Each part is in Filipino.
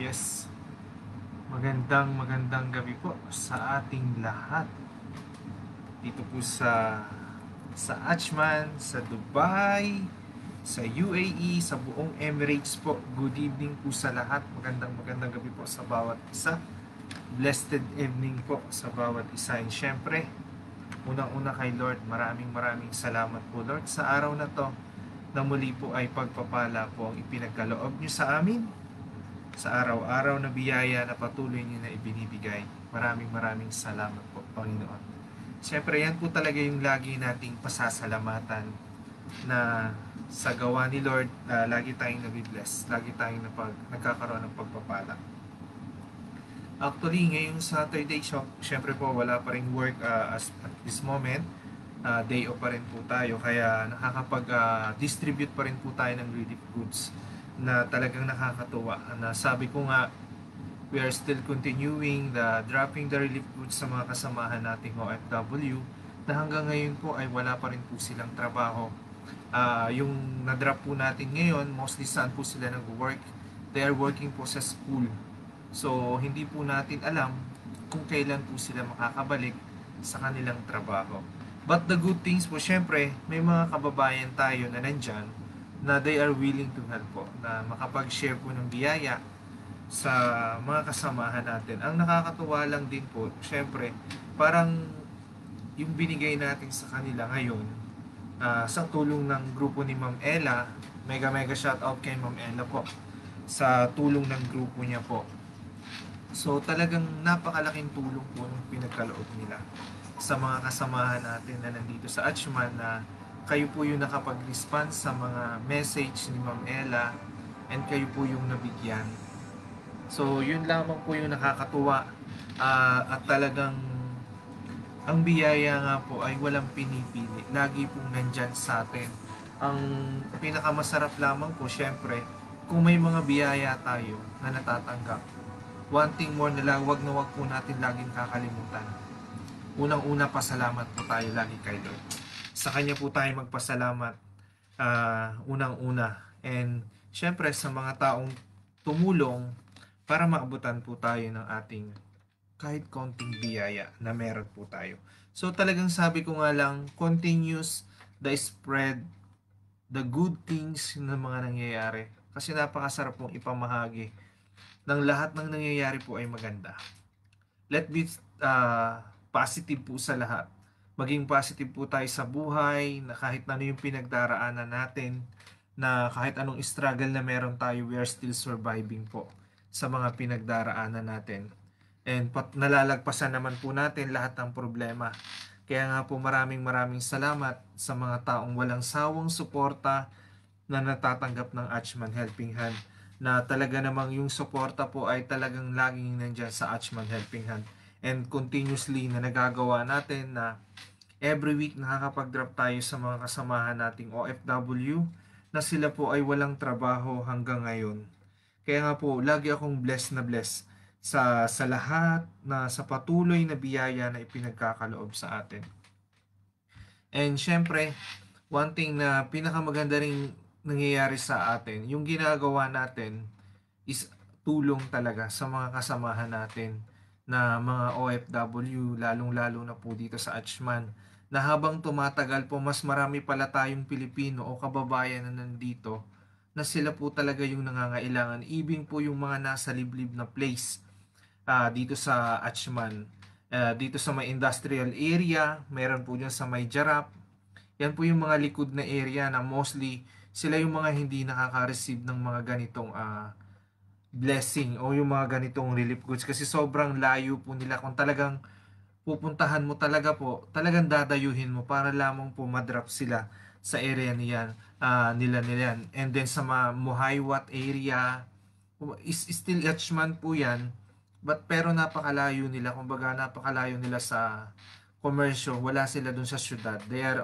Yes, magandang gabi po sa ating lahat. Dito po sa Ajman, sa Dubai, sa UAE, sa buong Emirates po. Good evening po sa lahat. Magandang gabi po sa bawat isa. Blessed evening po sa bawat isa. And syempre, unang-una kay Lord, maraming salamat po Lord sa araw na to na muli po ay pagpapala po ang ipinagkaloob niyo sa amin sa araw-araw na biyaya na patuloy niyo na ibinibigay. Maraming salamat po, Panginoon. Siyempre, yan po talaga yung lagi nating pasasalamatan na sa gawa ni Lord, lagi tayong nabibless, lagi tayong nagkakaroon ng pagpapala. Actually, ngayong Saturday, syempre po, wala pa rin work at this moment. Day off pa rin po tayo, kaya nakakapag-distribute pa rin po tayo ng relief goods na talagang nakakatuwa. Na sabi ko nga, we are still continuing dropping the relief goods sa mga kasamahan nating OFW na hanggang ngayon po ay wala pa rin po silang trabaho. Yung na-drop po natin ngayon, mostly saan po sila nag-work? They are working po sa school. So, hindi po natin alam kung kailan po sila makakabalik sa kanilang trabaho. But the good things po, syempre, may mga kababayan tayo na nandyan na they are willing to help po, na makapag-share po ng biyaya sa mga kasamahan natin. Ang nakakatuwa lang din po, syempre, parang yung binigay natin sa kanila ngayon, sa tulong ng grupo ni Ma'am Ella, mega shout out kay Ma'am Ella po, sa tulong ng grupo niya po. So talagang napakalaking tulong po ng pinagkaloob nila sa mga kasamahan natin na nandito sa Achman, na kayo po yung nakapag-respond sa mga message ni Ma'am Ella and kayo po yung nabigyan. So yun lamang po yung nakakatuwa, at talagang ang biyaya nga po ay walang pinipili. Lagi pong nandyan sa atin. Ang pinakamasarap lamang po, syempre, kung may mga biyaya tayo na natatanggap, one thing more na lang, wag po natin laging kakalimutan. Unang-una, pasalamat po tayo lagi kay Lord. Sa Kanya po tayo magpasalamat, unang-una. And syempre sa mga taong tumulong para maabutan po tayo ng ating kahit konting biyaya na meron po tayo. So talagang sabi ko nga lang, continuous the spread the good things na mga nangyayari. Kasi napakasarap pong ipamahagi ng lahat ng nangyayari po ay maganda. Let be positive po sa lahat. Maging positive po tayo sa buhay, na kahit ano yung pinagdaraanan natin, na kahit anong struggle na meron tayo, we are still surviving po sa mga pinagdaraanan natin. And nalalagpasan naman po natin lahat ng problema. Kaya nga po maraming salamat sa mga taong walang sawang suporta na natatanggap ng Achman Helping Hand, na talaga namang yung suporta po ay talagang laging nandyan sa Achman Helping Hand, and continuously na nagagawa natin na every week nakakapag-drop tayo sa mga kasamahan nating OFW na sila po ay walang trabaho hanggang ngayon. Kaya nga po, lagi akong blessed na blessed sa lahat na sa patuloy na biyaya na ipinagkakaloob sa atin. And syempre, one thing na pinakamaganda ring nangyayari sa atin, yung ginagawa natin is tulong talaga sa mga kasamahan natin na mga OFW, lalong-lalo na po dito sa Achman, na habang tumatagal po, mas marami pala tayong Pilipino o kababayan na nandito na sila po talaga yung nangangailangan. Even po yung mga nasa liblib na place dito sa Achman. Dito sa may industrial area, meron po dyan sa may Jarap. Yan po yung mga likod na area na mostly sila yung mga hindi nakaka-receive ng mga ganitong blessing o yung mga ganitong relief goods, kasi sobrang layo po nila. Kung talagang pupuntahan mo talaga po, talagang dadayuhin mo para lamang po madrop sila sa area nila. And then sa mga Muhaywat area, is still Achman po yan, but pero napakalayo nila, kumbaga napakalayo nila sa komersyo, wala sila dun sa syudad. They are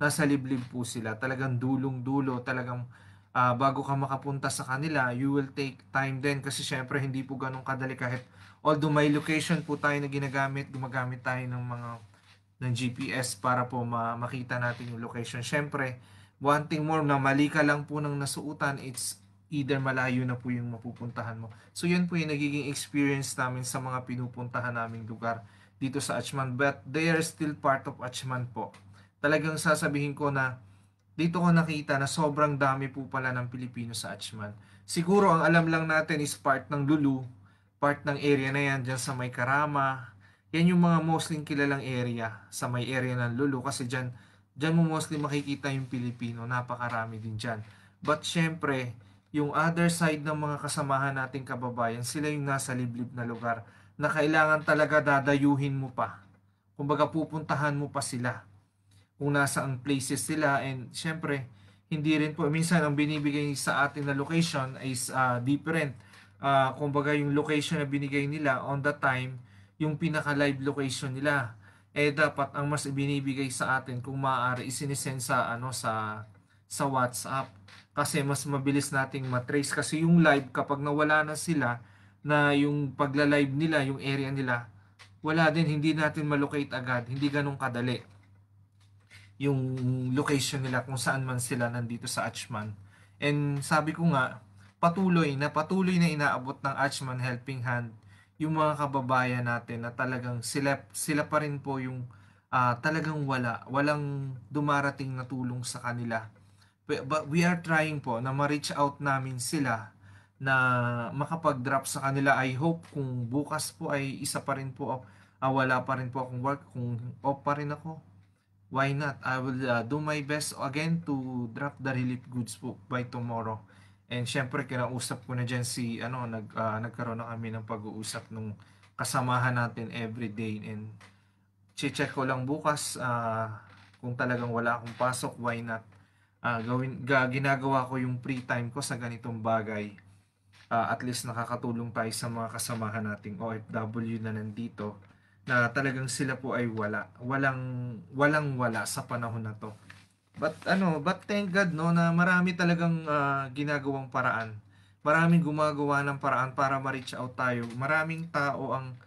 nasa liblib po sila, talagang dulong-dulo, talagang bago ka makapunta sa kanila, you will take time din, kasi syempre hindi po ganun kadali. Kahit although may location po tayo na gumagamit tayo ng GPS para po makita natin yung location. Syempre, one thing more, na mali ka lang po ng nasuutan, it's either malayo na po yung mapupuntahan mo. So yun po yung nagiging experience namin sa mga pinupuntahan naming lugar dito sa Achman, but they are still part of Achman po. Talagang sasabihin ko na dito ko nakita na sobrang dami po pala ng Pilipino sa Achman. Siguro ang alam lang natin is part ng Lulu, part ng area na yan dyan sa may Karama. Yan yung mga mostly kilalang area sa may area ng Lulu kasi dyan mo mostly makikita yung Pilipino. Napakarami din dyan. But syempre, yung other side ng mga kasamahan nating kababayan, sila yung nasa liblib na lugar na kailangan talaga dadayuhin mo pa. Kumbaga pupuntahan mo pa sila kung nasa ang places sila, and syempre hindi rin po minsan ang binibigay sa atin na location is different. Kumbaga yung location na binigay nila on the time, yung pinaka live location nila, dapat ang mas ibinibigay sa atin kung maaari isinisend sa sa WhatsApp kasi mas mabilis nating matrace kasi yung live kapag nawala na sila na yung pagla-live nila, yung area nila, wala din, hindi natin malocate agad, hindi ganun kadali yung location nila kung saan man sila nandito sa Achman. And sabi ko nga, patuloy na inaabot ng Achman Helping Hand yung mga kababayan natin na talagang sila pa rin po yung talagang walang dumarating na tulong sa kanila. But we are trying po na ma-reach out namin sila na makapag-drop sa kanila. I hope kung bukas po ay isa pa rin po, wala pa rin po akong work, kung off pa rin ako, why not? I will do my best again to drop the relief goods po by tomorrow. And syempre kinausap ko na dyan nagkaroon na kami ng pag-uusap nung kasamahan natin every day, and check ko lang bukas kung talagang wala akong pasok, why not? Ginagawa ko yung free time ko sa ganitong bagay. At least nakakatulong tayo sa mga kasamahan nating OFW na nandito na talagang sila po ay walang sa panahon na to. But thank God na marami talagang ginagawang paraan. Maraming gumagawa ng paraan para ma-reach out tayo. Maraming tao ang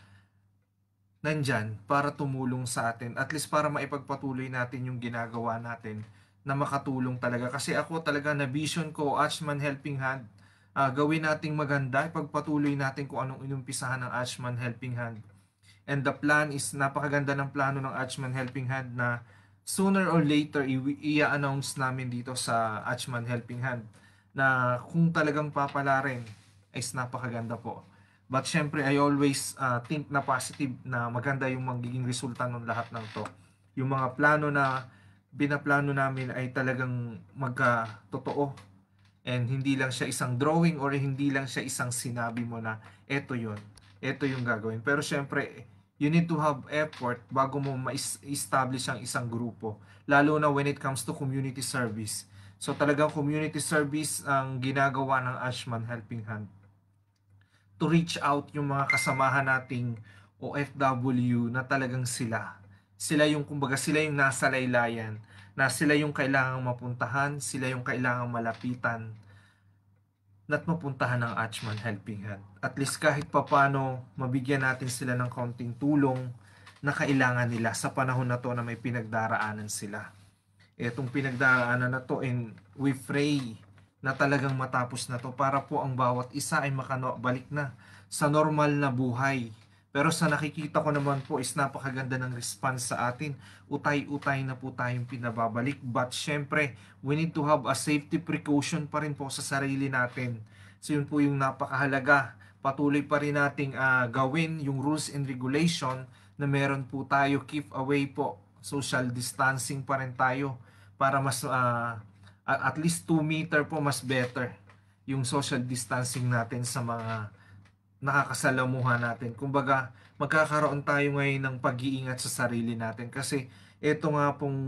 nandyan para tumulong sa atin. At least para maipagpatuloy natin yung ginagawa natin na makatulong talaga. Kasi ako talaga na vision ko, Achman Helping Hand, gawin nating maganda, ipagpatuloy natin kung anong inumpisahan ng Achman Helping Hand. And the plan is, napakaganda ng plano ng Achman Helping Hand na sooner or later i-announce namin dito sa Achman Helping Hand na kung talagang papalarin is napakaganda po. But syempre I always think na positive na maganda yung magiging resulta ng lahat ng to. Yung mga plano na binaplano namin ay talagang magkatotoo, and hindi lang siya isang drawing or hindi lang siya isang sinabi mo na eto yung gagawin. Pero syempre you need to have effort bago mo ma-establish ang isang grupo, lalo na when it comes to community service. So talagang community service ang ginagawa ng Achman Helping Hand to reach out yung mga kasamahan nating OFW na talagang sila yung kumbaga sila yung nasa laylayan, na sila yung kailangang mapuntahan, sila yung kailangang malapitan at mapuntahan ng Achman Helping Hand. At least kahit papano mabigyan natin sila ng kaunting tulong na kailangan nila sa panahon na to na may pinagdaraanan sila. Etong pinagdaraanan na to, and we pray na talagang matapos na to para po ang bawat isa ay makabalik na sa normal na buhay. Pero sa nakikita ko naman po is napakaganda ng response sa atin. Utay-utay na po tayong pinababalik. But syempre, we need to have a safety precaution pa rin po sa sarili natin. So yun po yung napakahalaga. Patuloy pa rin nating gawin yung rules and regulation na meron po tayo. Keep away po. Social distancing pa rin tayo para mas at least 2 meter po mas better yung social distancing natin sa mga nakakasalamuhan natin. Kumbaga, magkakaroon tayo ngayon ng pag-iingat sa sarili natin kasi ito nga pong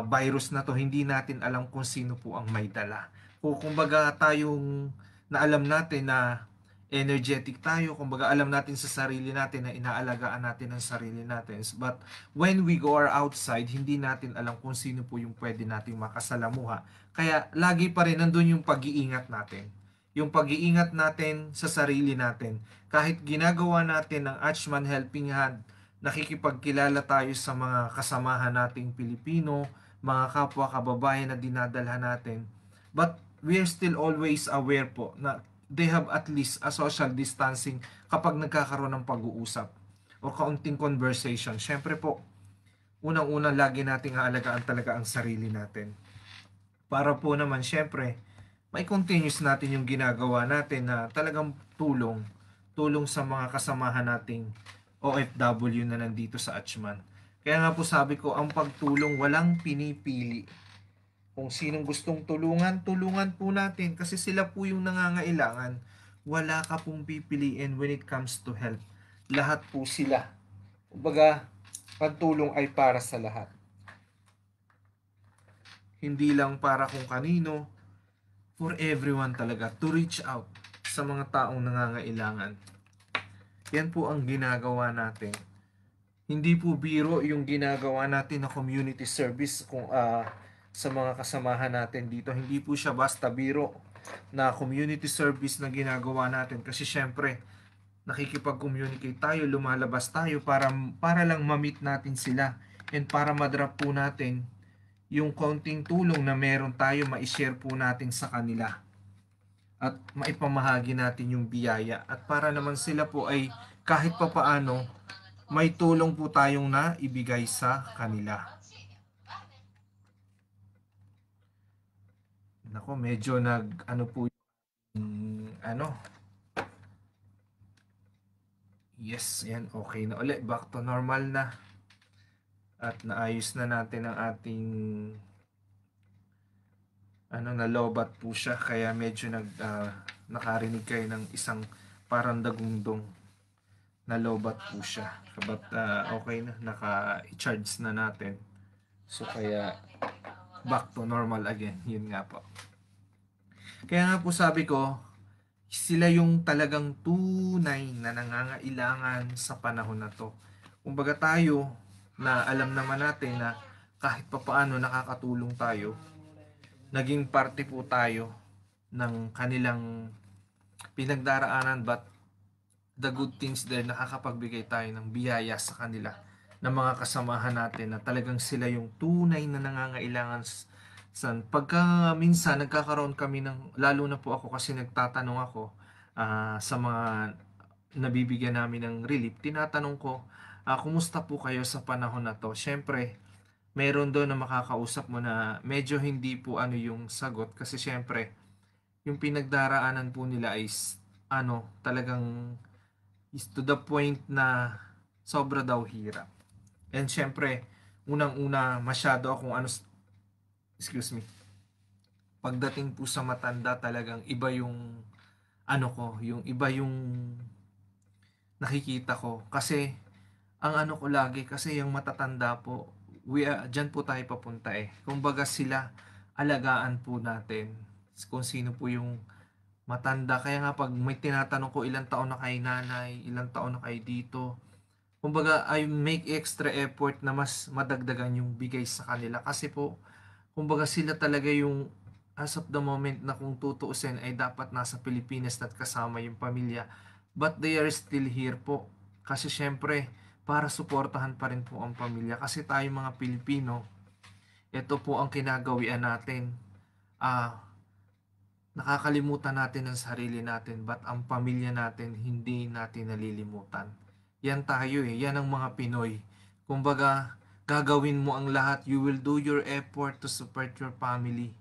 virus na to, hindi natin alam kung sino po ang may dala. Kumbaga tayong na alam natin na energetic tayo, kumbaga alam natin sa sarili natin na inaalagaan natin ang sarili natin. But when we go outside, hindi natin alam kung sino po yung pwede nating makasalamuha. Kaya lagi pa rin nandun yung pag-iingat natin. Yung pag-iingat natin sa sarili natin. Kahit ginagawa natin ng Achman Helping Hand, nakikipagkilala tayo sa mga kasamahan nating Pilipino, mga kapwa kababayan na dinadalhan natin. But we are still always aware po na they have at least a social distancing kapag nagkakaroon ng pag-uusap o kaunting conversation. Syempre po, unang-una lagi nating aalagaan talaga ang sarili natin. Para po naman syempre, may continuous natin yung ginagawa natin na talagang tulong sa mga kasamahan nating OFW na nandito sa Achman. Kaya nga po sabi ko, ang pagtulong walang pinipili. Kung sinong gustong tulungan, tulungan po natin kasi sila po yung nangangailangan. Wala ka pong pipiliin when it comes to help. Lahat po sila. Kumbaga, pagtulong ay para sa lahat. Hindi lang para kung kanino, for everyone talaga, to reach out sa mga taong nangangailangan. Yan po ang ginagawa natin. Hindi po biro yung ginagawa natin na community service kung sa mga kasamahan natin dito. Hindi po siya basta biro na community service na ginagawa natin kasi syempre nakikipag-communicate tayo, lumalabas tayo para lang ma-meet natin sila and para ma-drop po natin yung kaunting tulong na meron tayo ma-share po natin sa kanila at maipamahagi natin yung biyaya at para naman sila po ay kahit papaano may tulong po tayong na ibigay sa kanila. Nako, medyo ano po yung yes, yan, okay na ulit, back to normal na at naayos na natin ang ating nalobat po siya kaya medyo nakarinig kayo ng isang parang dagundong nalobat po siya but okay na, naka-charge na natin so kaya back to normal again, yun nga po. Kaya nga po sabi ko, sila yung talagang tunay na nangangailangan sa panahon na to. Kumbaga tayo na alam naman natin na kahit papaano nakakatulong tayo, naging parte po tayo ng kanilang pinagdaraanan but the good things there, nakakapagbigay tayo ng biyaya sa kanila ng mga kasamahan natin na talagang sila yung tunay na nangangailangan pagka minsan nagkakaroon kami ng, lalo na po ako kasi nagtatanong ako sa mga nabibigyan namin ng relief, tinatanong ko, kumusta po kayo sa panahon na to? Syempre, meron doon na makakausap mo na medyo hindi po yung sagot kasi syempre, yung pinagdaraanan po nila is talagang is to the point na sobra daw hirap. And syempre, unang-una masyado akong excuse me, pagdating po sa matanda talagang iba yung yung iba yung nakikita ko kasi ang ko lagi kasi yung matatanda po dyan po tayo papunta kumbaga sila alagaan po natin kung sino po yung matanda kaya nga pag may tinatanong ko ilang taon na kay nanay, ilang taon na kay dito, kumbaga I make extra effort na mas madagdagan yung bigay sa kanila kasi po kumbaga sila talaga yung as of the moment na kung tutuusin ay dapat nasa Pilipinas at kasama yung pamilya but they are still here po kasi syempre para suportahan pa rin po ang pamilya kasi tayo mga Pilipino ito po ang kinagawian natin nakakalimutan natin ang sarili natin but ang pamilya natin hindi natin nalilimutan. Yan tayo yan ang mga Pinoy. Kumbaga, gagawin mo ang lahat, you will do your effort to support your family.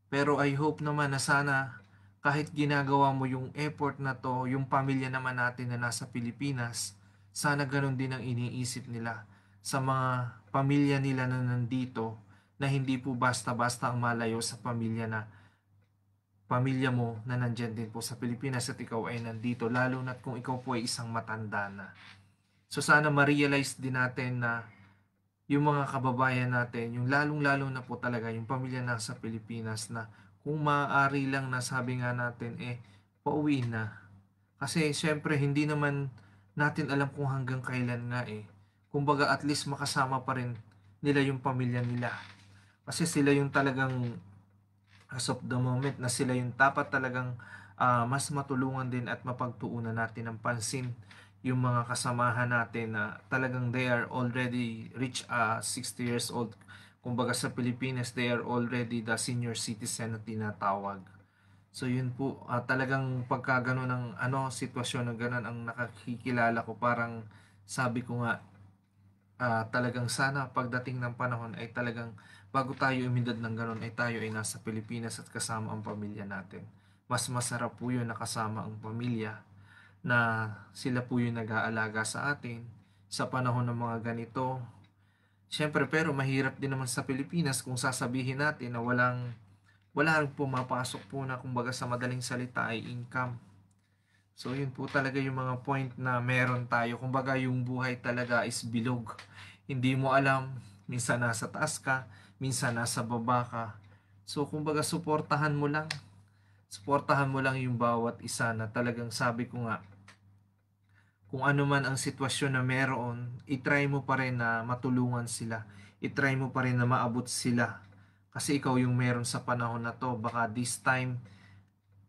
Pero I hope naman na sana kahit ginagawa mo yung effort na to, yung pamilya naman natin na nasa Pilipinas, sana ganun din ang iniisip nila sa mga pamilya nila na nandito na hindi po basta-basta ang malayo sa pamilya pamilya mo na nandyan din po sa Pilipinas at ikaw ay nandito, lalo na kung ikaw po ay isang matanda na. So sana ma-realize din natin na yung mga kababayan natin, yung lalong-lalo na po talaga yung pamilya nasa Pilipinas na kung maaari lang na sabi nga natin pauwi na. Kasi syempre hindi naman natin alam kung hanggang kailan nga Kumbaga at least makasama pa rin nila yung pamilya nila. Kasi sila yung talagang as of the moment na sila yung dapat talagang mas matulungan din at mapagtuunan natin ng pansin yung mga kasamahan natin na talagang they are already reach 60 years old. Kumbaga sa Pilipinas, they are already the senior citizen na tinatawag. So yun po, talagang pagka gano'n ng sitwasyon na gano'n ang nakakikilala ko, parang sabi ko nga, talagang sana pagdating ng panahon ay talagang bago tayo umidad ng gano'n ay tayo ay nasa Pilipinas at kasama ang pamilya natin. Mas masarap po yun na kasama ang pamilya, na sila po yung nag-aalaga sa atin sa panahon ng mga ganito. Siyempre, pero mahirap din naman sa Pilipinas kung sasabihin natin na wala pumapasok po na kumbaga sa madaling salita ay income. So yun po talaga yung mga point na meron tayo. Kumbaga yung buhay talaga is bilog. Hindi mo alam, minsan nasa taas ka, minsan nasa baba ka. So kumbaga suportahan mo lang. Suportahan mo lang yung bawat isa na talagang sabi ko nga, kung ano man ang sitwasyon na meron, itry mo pa rin na matulungan sila. Itry mo pa rin na maabot sila. Kasi ikaw yung meron sa panahon na to. Baka this time,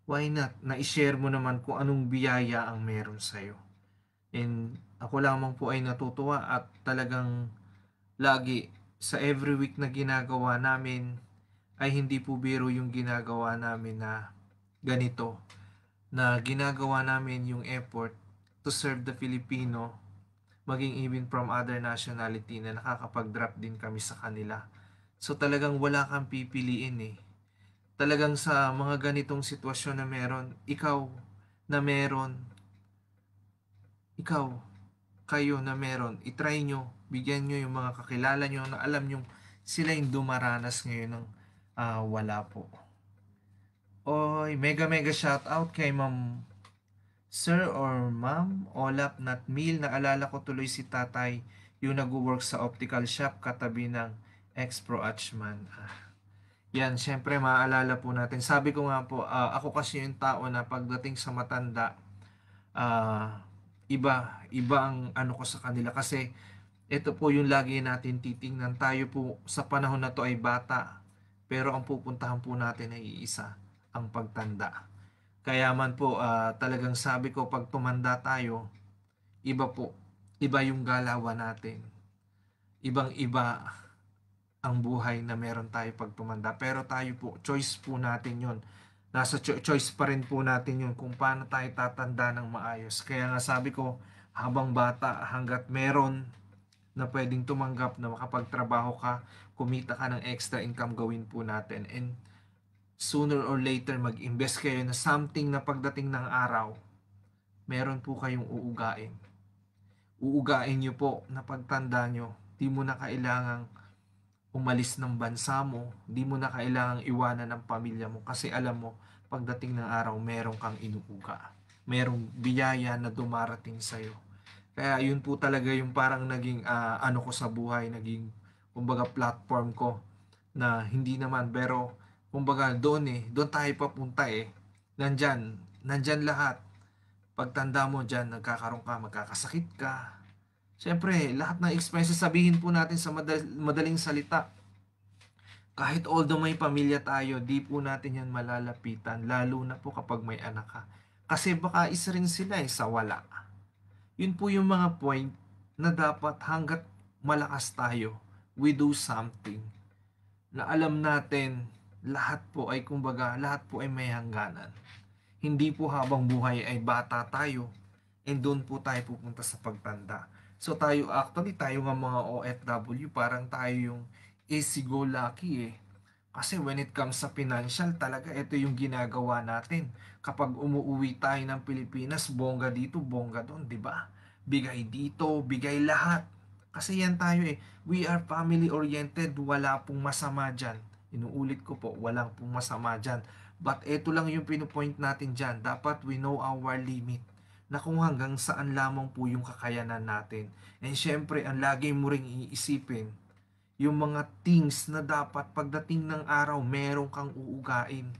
why not? Na-share mo naman kung anong biyaya ang meron sa'yo. And ako lamang po ay natutuwa at talagang lagi sa every week na ginagawa namin ay hindi po biro yung ginagawa namin na ganito. Na ginagawa namin yung effort to serve the Filipino, maging even from other nationality na nakakapag-drop din kami sa kanila. So talagang wala kang pipiliin eh. Talagang sa mga ganitong sitwasyon na meron, na meron, ikaw, kayo na meron, itry nyo, bigyan nyo yung mga kakilala nyo na alam nyo sila yung dumaranas ngayon ng wala po. Oy, mega mega shout out kay Ma'am Sir or Ma'am Olap Natmil. Naalala ko tuloy si tatay yung nag-work sa optical shop katabi ng ex-pro Achman. Yan, syempre maaalala po natin. Sabi ko nga po, ako kasi yung tao na pagdating sa matanda, ah, iba ang ano ko sa kanila kasi ito po yung lagi natin titingnan. Tayo po sa panahon na to ay bata, pero ang pupuntahan po natin ay iisa, ang pagtanda. Kaya man po, talagang sabi ko pag tumanda tayo, iba po, iba yung galawan natin. Ibang-iba ang buhay na meron tayo pag tumanda. Pero tayo po, choice po natin yon. Nasa choice pa rin po natin yun kung paano tayo tatanda ng maayos. Kaya nga sabi ko, habang bata, hanggat meron na pwedeng tumanggap na makapagtrabaho ka, kumita ka ng extra income, gawin po natin. And sooner or later, mag-invest kayo na something na pagdating ng araw, meron po kayong uugain. Uugain nyo po na pagtanda nyo, di mo na kailangang umalis ng bansa mo, di mo na kailangang iwanan ng pamilya mo kasi alam mo, pagdating ng araw, meron kang inuuga. Merong biyaya na dumarating sa'yo. Kaya yun po talaga yung parang naging ano ko sa buhay, naging kumbaga platform ko na hindi naman pero kumbaga doon tayo papunta eh. Nandyan lahat. Pagtanda mo dyan, nagkakaroon ka, magkakasakit ka. Siyempre, lahat ng expenses sabihin po natin sa madaling salita. Kahit although may pamilya tayo, di po natin yan malalapitan, lalo na po kapag may anak ka. Kasi baka isa rin sila sa wala. Yun po yung mga point na dapat hanggat malakas tayo, we do something. Na alam natin, lahat po ay kumbaga, lahat po ay may hangganan. Hindi po habang buhay ay bata tayo, and doon po tayo pupunta sa pagtanda. So tayo actually, tayo nga mga OFW, parang tayo yung easy go lucky eh. Kasi when it comes sa financial, talaga ito yung ginagawa natin. Kapag umuwi tayo ng Pilipinas, bongga dito, bongga doon, di ba? Bigay dito, bigay lahat. Kasi yan tayo eh. We are family oriented, wala pong masama dyan. Inuulit ko po, walang pong masama dyan. But ito lang yung pinupoint natin dyan. Dapat we know our limit na kung hanggang saan lamang po yung kakayanan natin. And syempre, ang lagi mo ring iisipin, yung mga things na dapat pagdating ng araw, meron kang uugain.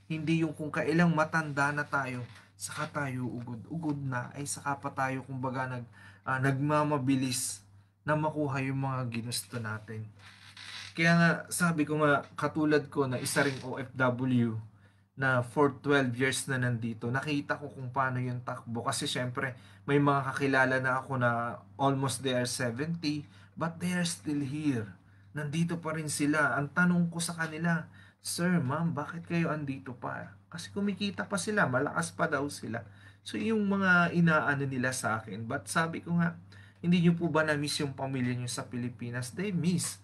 Hindi yung kung kailang matanda na tayo, saka tayo ugod-ugod na, ay saka pa tayo kumbaga nagmamabilis na makuha yung mga ginusto natin. Kaya nga, sabi ko nga, katulad ko na isa ring OFW, na for 12 years na nandito, nakita ko kung paano yung takbo. Kasi syempre, may mga kakilala na ako na almost they are 70, but they are still here. nandito pa rin sila. Ang tanong ko sa kanila, Sir, Ma'am, bakit kayo andito pa? Kasi kumikita pa sila, malakas pa daw sila. So yung mga inaano nila sa akin. But sabi ko nga, hindi nyo po ba na-miss yung pamilya nyo sa Pilipinas? They miss.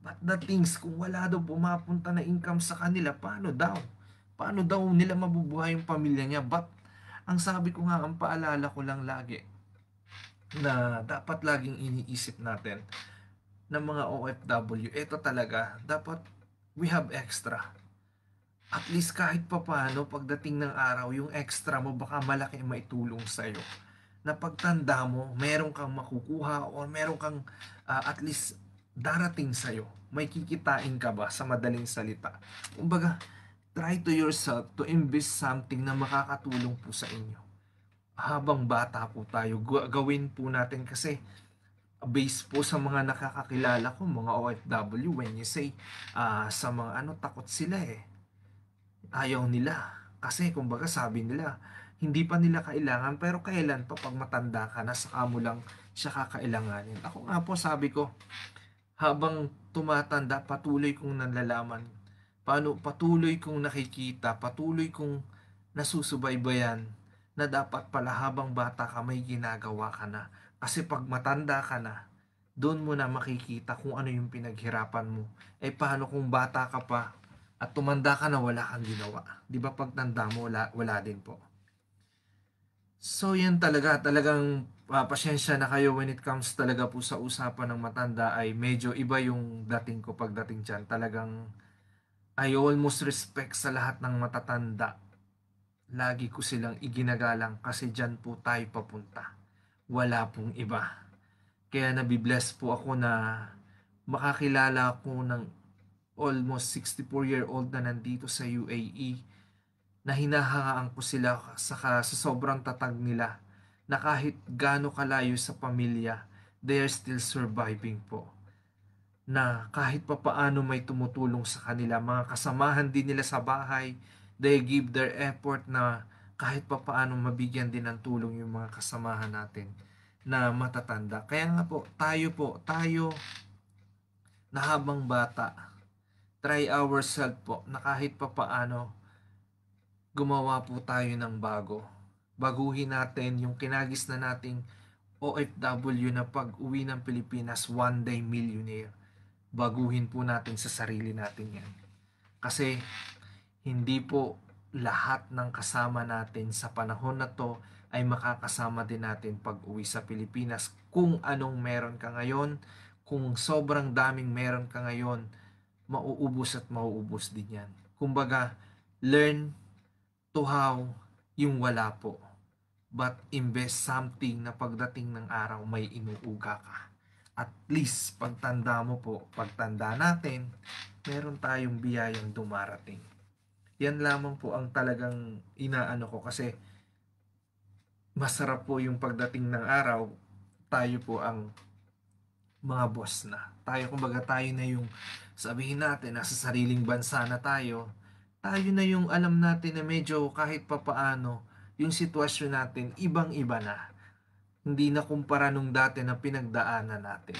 But the things, kung wala daw pumapunta na income sa kanila, paano daw? Paano daw nila mabubuhay yung pamilya niya? But ang sabi ko nga, ang paalala ko lang lagi, na dapat laging iniisip natin ng mga OFW, ito talaga, dapat we have extra. At least kahit papaano, pagdating ng araw, yung extra mo baka malaki maitulong sa'yo. Na pagtanda mo, meron kang makukuha o meron kang at least darating sa'yo. May kikitain ka ba sa madaling salita? Kumbaga, try to yourself to invest something na makakatulong po sa inyo. Habang bata po tayo, gawin po natin kasi based po sa mga nakakakilala ko, mga OFW, when you say sa mga ano, takot sila eh. Ayaw nila. Kasi kumbaga sabi nila, hindi pa nila kailangan pero kailan pa pag matanda ka na saka mo lang siya kakailanganin. Ako nga po sabi ko, habang tumatanda, patuloy kong nalalaman. Patuloy kong nakikita, patuloy kong nasusubaybayan na dapat pala habang bata ka may ginagawa ka na. Kasi pag matanda ka na, doon mo na makikita kung ano yung pinaghirapan mo. Eh paano kung bata ka pa at tumanda ka na wala kang ginawa? Di ba pag tanda mo, wala din po. So yan talagang pasensya na kayo when it comes talaga po sa usapan ng matanda ay medyo iba yung dating ko pagdating dyan. Talagang I almost respect sa lahat ng matatanda. Lagi ko silang iginagalang kasi dyan po tayo papunta. Wala pong iba. Kaya nabibless po ako na makakilala ko ng almost 64-year-old na nandito sa UAE na hinahangaan ko sila sa sobrang tatag nila na kahit gaano kalayo sa pamilya, they are still surviving po. Na kahit papaano may tumutulong sa kanila, mga kasamahan din nila sa bahay, they give their effort na kahit papaano mabigyan din ng tulong yung mga kasamahan natin na matatanda. Kaya nga po, tayo na habang bata, try ourselves po na kahit papaano gumawa po tayo ng bago. Baguhin natin yung kinagis na nating OFW na pag-uwi ng Pilipinas, one day millionaire. Baguhin po natin sa sarili natin yan. Kasi hindi po lahat ng kasama natin sa panahon na to ay makakasama din natin pag-uwi sa Pilipinas. Kung anong meron ka ngayon, kung sobrang daming meron ka ngayon, mauubos at mauubos din yan. Kumbaga, learn to how yung wala po. But invest something na pagdating ng araw may inuuga ka. At least pagtanda mo po, pagtanda natin, meron tayong biyayang dumarating. Yan lamang po ang talagang inaano ko kasi masarap po yung pagdating ng araw, tayo po ang mga boss na. Tayo kumbaga tayo na yung sabihin natin nasa sariling bansa na tayo. Tayo na yung alam natin na medyo kahit papaano yung sitwasyon natin ibang-iba na. Hindi na kumpara nung dati na pinagdaanan natin.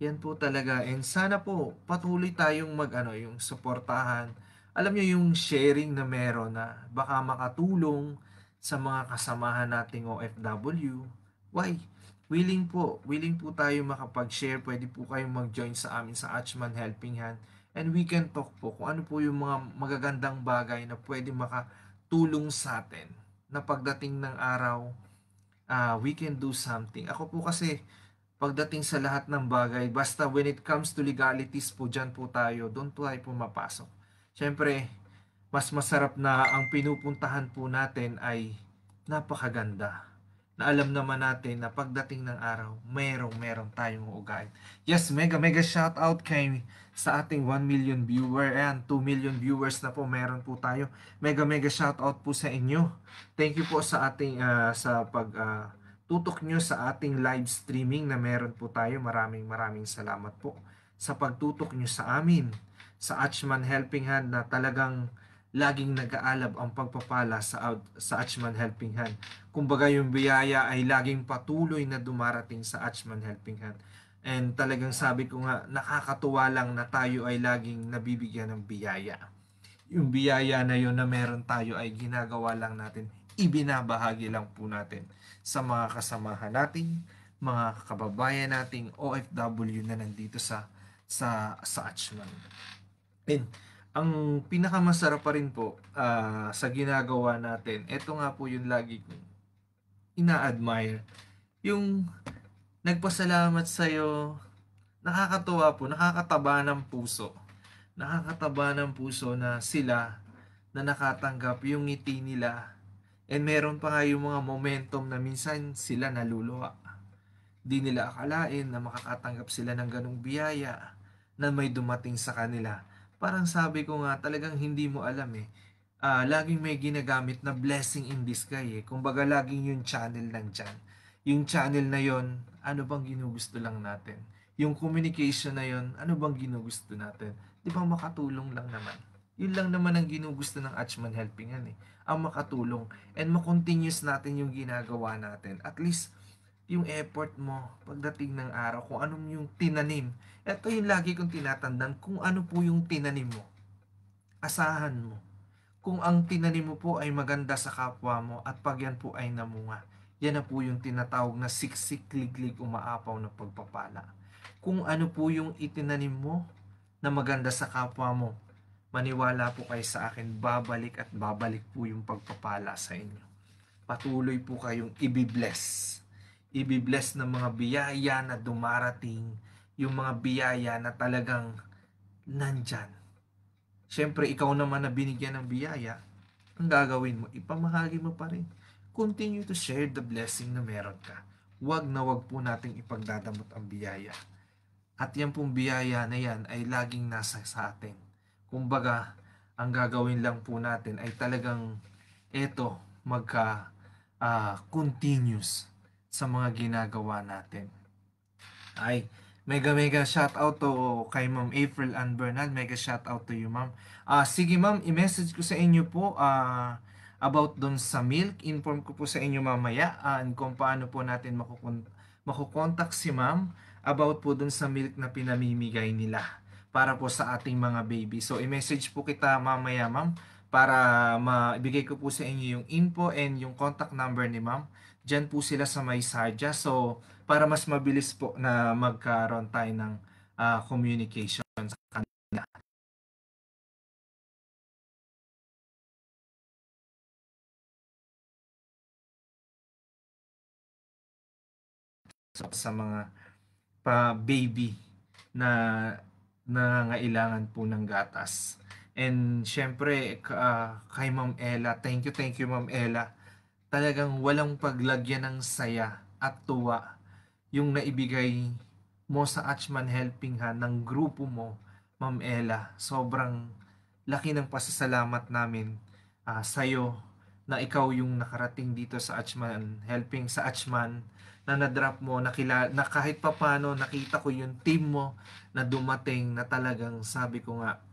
Yan po talaga. And sana po patuloy tayong yung suportahan. Alam niyo yung sharing na meron na baka makatulong sa mga kasamahan nating OFW. Why? Willing po tayo makapag-share. Pwede po kayong mag-join sa amin sa Achman Helping Hand. And we can talk po kung ano po yung mga magagandang bagay na pwede makatulong sa atin. Na pagdating ng araw, we can do something. Ako po kasi, pagdating sa lahat ng bagay, basta when it comes to legalities po, dyan po tayo, doon po tayo pumapasok. Siyempre, mas masarap na ang pinupuntahan po natin ay napakaganda. Na alam naman natin na pagdating ng araw, merong tayong uugain. Yes, mega shout out kay sa ating 1 million viewer and 2 million viewers na po meron po tayo. Mega shout out po sa inyo. Thank you po sa ating sa pag tutok nyo sa ating live streaming na meron po tayo. Maraming salamat po sa pagtutok nyo sa amin sa Achman Helping Hand na talagang laging nag-aalab ang pagpapala sa Achman Helping Hand. Kumbaga yung biyaya ay laging patuloy na dumarating sa Achman Helping Hand. And talagang sabi ko nga, nakakatuwa lang na tayo ay laging nabibigyan ng biyaya. Yung biyaya na yun na meron tayo ay ginagawa lang natin, ibinabahagi lang po natin sa mga kasamahan nating, mga kababayan nating OFW na nandito sa Achman. And ang pinakamasarap pa rin po sa ginagawa natin, ito nga po yung lagi kong ina-admire. Yung nagpasalamat sa'yo, nakakatuwa po, nakakataba ng puso. Nakakataba ng puso na sila na nakatanggap yung ngiti nila. And meron pa nga yung mga momentum na minsan sila naluluha. Di nila akalain na makakatanggap sila ng ganong biyaya na may dumating sa kanila. Parang sabi ko nga, talagang hindi mo alam eh. Laging may ginagamit na blessing in disguise eh. Kumbaga laging yung channel nandyan. Yung channel na yon, ano bang ginugusto lang natin? Yung communication na yon, ano bang ginugusto natin? Di ba makatulong lang naman? Yun lang naman ang ginugusto ng Achman Helping Hand eh. Ang makatulong. And makontinuous natin yung ginagawa natin. At least, yung effort mo pagdating ng araw, kung anong yung tinanim. Ito yung lagi kong tinatandaan, kung ano po yung tinanim mo. Asahan mo. Kung ang tinanim mo po ay maganda sa kapwa mo at pag yan po ay namunga, yan na po yung tinatawag na siksik, liglig, umaapaw na pagpapala. Kung ano po yung itinanim mo na maganda sa kapwa mo, maniwala po kayo sa akin, babalik at babalik po yung pagpapala sa inyo. Patuloy po kayong ibibless. Ibibless ng mga biyaya na dumarating, yung mga biyaya na talagang nandyan. Siyempre, ikaw naman na binigyan ng biyaya, ang gagawin mo, ipamahagi mo pa rin. Continue to share the blessing na meron ka. Huwag na huwag po nating ipagdadamot ang biyaya. At yan pong biyaya na yan ay laging nasa sa atin. Kumbaga, ang gagawin lang po natin ay talagang eto, continuous sa mga ginagawa natin. Ay, mega mega shout out to kay Ma'am April Ann Bernal. Mega shout out to you, Ma'am. Sige Ma'am, i-message ko sa inyo po about doon sa milk. Inform ko po sa inyo mamaya kung paano po natin makukontak si Ma'am about po doon sa milk na pinamimigay nila para po sa ating mga baby. So, i-message po kita mamaya, Ma'am, para maibigay ko po sa inyo yung info and yung contact number ni Ma'am. Diyan po sila sa may Sarja. So, para mas mabilis po na magkaroon tayo ng communication sa kanila. So, sa mga baby na nangangailangan po ng gatas. And syempre, kay Ma'am Ella, thank you Ma'am Ella. Talagang walang paglagyan ng saya at tuwa yung naibigay mo sa Achman Helping Hand ng grupo mo, Ma'am Ella. Sobrang laki ng pasasalamat namin sa'yo na ikaw yung nakarating dito sa Achman Helping sa Achman na na-drop mo, na kahit papano nakita ko yung team mo na dumating na talagang sabi ko nga,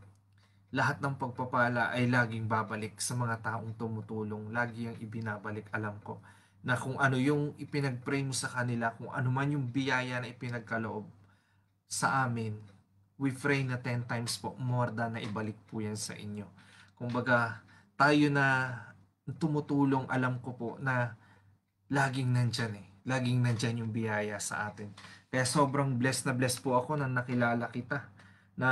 lahat ng pagpapala ay laging babalik sa mga taong tumutulong. Lagi yung ibinabalik, alam ko. Na kung ano yung ipinag-pray mo sa kanila, kung ano man yung biyaya na ipinagkaloob sa amin, we pray na 10 times po more than na ibalik po yan sa inyo. Kumbaga, tayo na tumutulong, alam ko po na laging nandyan eh. Laging nandyan yung biyaya sa atin. Kaya sobrang blessed na blessed po ako na nakilala kita. Na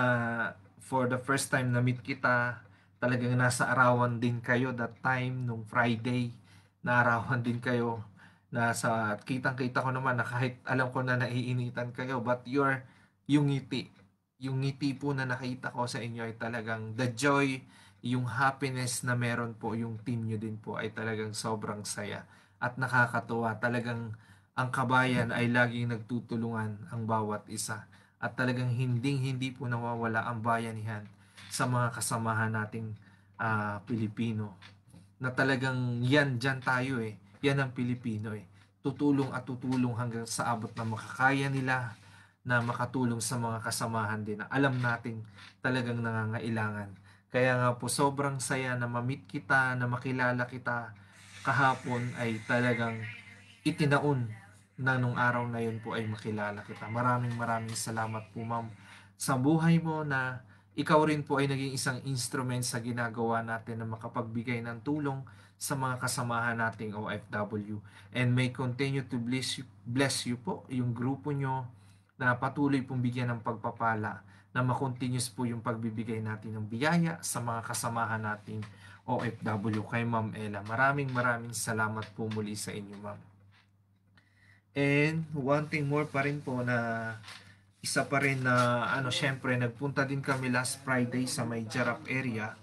for the first time na meet kita, talagang nasa arawan din kayo that time, nung Friday. Naarawan din kayo. Nasa, kitang-kita ko naman na kahit alam ko na naiinitan kayo, but yung ngiti. Yung ngiti po na nakita ko sa inyo ay talagang the joy, yung happiness na meron po yung team nyo din po ay talagang sobrang saya at nakakatuwa. Talagang ang kabayan ay laging nagtutulungan ang bawat isa. At talagang hindi po nawawala ang bayanihan sa mga kasamahan nating Pilipino. Na talagang yan, dyan tayo eh. Yan ang Pilipino eh. Tutulong at tutulong hanggang sa abot na makakaya nila na makatulong sa mga kasamahan din na alam nating talagang nangangailangan. Kaya nga po sobrang saya na ma-meet kita, na makilala kita kahapon ay talagang itinaon na nung araw na yun po ay makilala kita. Maraming maraming salamat po, ma'am, sa buhay mo na ikaw rin po ay naging isang instrument sa ginagawa natin na makapagbigay ng tulong sa mga kasamahan nating OFW. And may continue to bless you po, yung grupo nyo na patuloy pong bigyan ng pagpapala na makontinuous po yung pagbibigay natin ng biyaya sa mga kasamahan nating OFW. Kay Ma'am Ella, maraming maraming salamat po muli sa inyo, ma'am. And one thing more pa rin po na isa pa rin na syempre nagpunta din kami last Friday sa may Jarap area.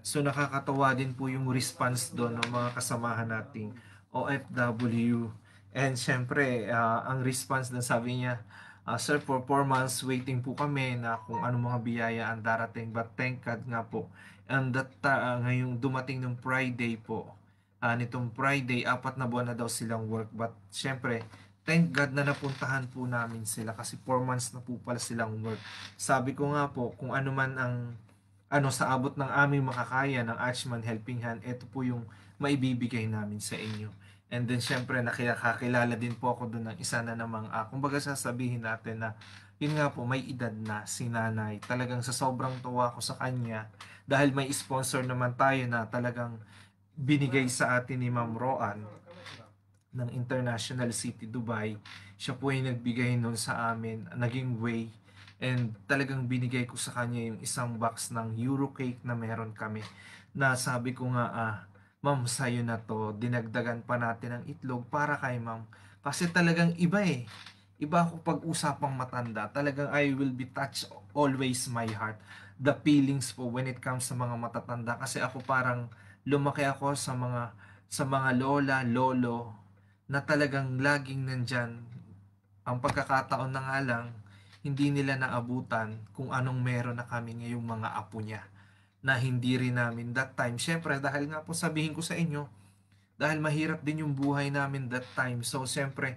So nakakatawa din po yung response doon ng mga kasamahan nating OFW. And syempre, ang response na sabi niya, Sir, for 4 months waiting po kami na kung ano mga biyaya ang darating. But thank God nga po. And that ngayong dumating ng Friday po, nitong Friday, 4 na buwan na daw silang work. But syempre, thank God na napuntahan po namin sila kasi 4 months na po pala silang work. Sabi ko nga po, kung ano man ang sa abot ng aming makakaya ng Achman Helping Hand, ito po yung maibibigay namin sa inyo. And then syempre nakakilala din po ako doon ng isa na namang kumbaga sasabihin natin na yun nga po, may edad na si nanay. Talagang sa sobrang tuwa ko sa kanya dahil may sponsor naman tayo na talagang binigay sa atin ni Ma'am Roan ng International City Dubai. Siya po ay nagbigay nun sa amin, naging way, and talagang binigay ko sa kanya yung isang box ng Euro cake na meron kami na sabi ko nga, ma'am, sa'yo na to, dinagdagan pa natin ng itlog para kay ma'am. Kasi talagang iba eh. Iba ako pag usapang matanda. Talagang I will be touched always my heart. The feelings po when it comes sa mga matatanda. Kasi ako parang lumaki ako sa mga lola, lolo, na talagang laging nandyan. Ang pagkakataon na nga lang, hindi nila naabutan kung anong meron na kami ngayong mga apo niya na hindi rin namin that time. Siyempre, dahil nga po sabihin ko sa inyo, dahil mahirap din yung buhay namin that time. So, siyempre,